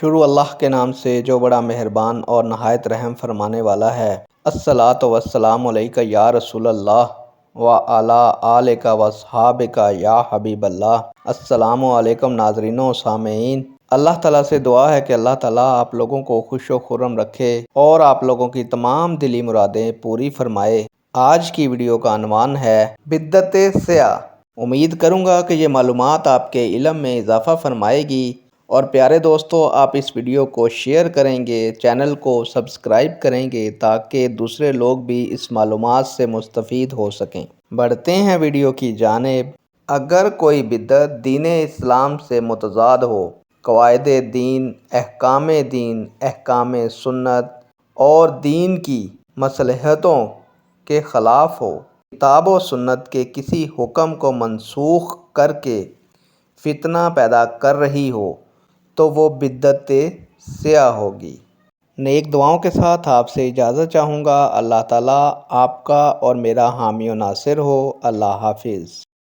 شروع اللہ کے نام سے جو بڑا مہربان اور نہایت رحم فرمانے والا ہے۔ الصلاۃ والسلام علیک یا رسول اللہ وعلی آلک واصحابک یا حبیب اللہ۔ السلام علیکم ناظرین و سامعین۔ اللہ تعالیٰ سے دعا ہے کہ اللہ تعالیٰ آپ لوگوں کو خوش و خرم رکھے اور آپ لوگوں کی تمام دلی مرادیں پوری فرمائے۔ آج کی ویڈیو کا عنوان ہے بدعت سیاہ۔ امید کروں گا کہ یہ معلومات آپ کے علم میں اضافہ فرمائے گی، اور پیارے دوستو، آپ اس ویڈیو کو شیئر کریں گے، چینل کو سبسکرائب کریں گے تاکہ دوسرے لوگ بھی اس معلومات سے مستفید ہو سکیں۔ بڑھتے ہیں ویڈیو کی جانب۔ اگر کوئی بدعت دین اسلام سے متضاد ہو، قواعد دین، احکام سنت اور دین کی مصلحتوں کے خلاف ہو، کتاب و سنت کے کسی حکم کو منسوخ کر کے فتنہ پیدا کر رہی ہو، تو وہ بدعت سیاہ ہوگی۔ نیک دعاؤں کے ساتھ آپ سے اجازت چاہوں گا۔ اللہ تعالیٰ آپ کا اور میرا حامی و ناصر ہو۔ اللہ حافظ۔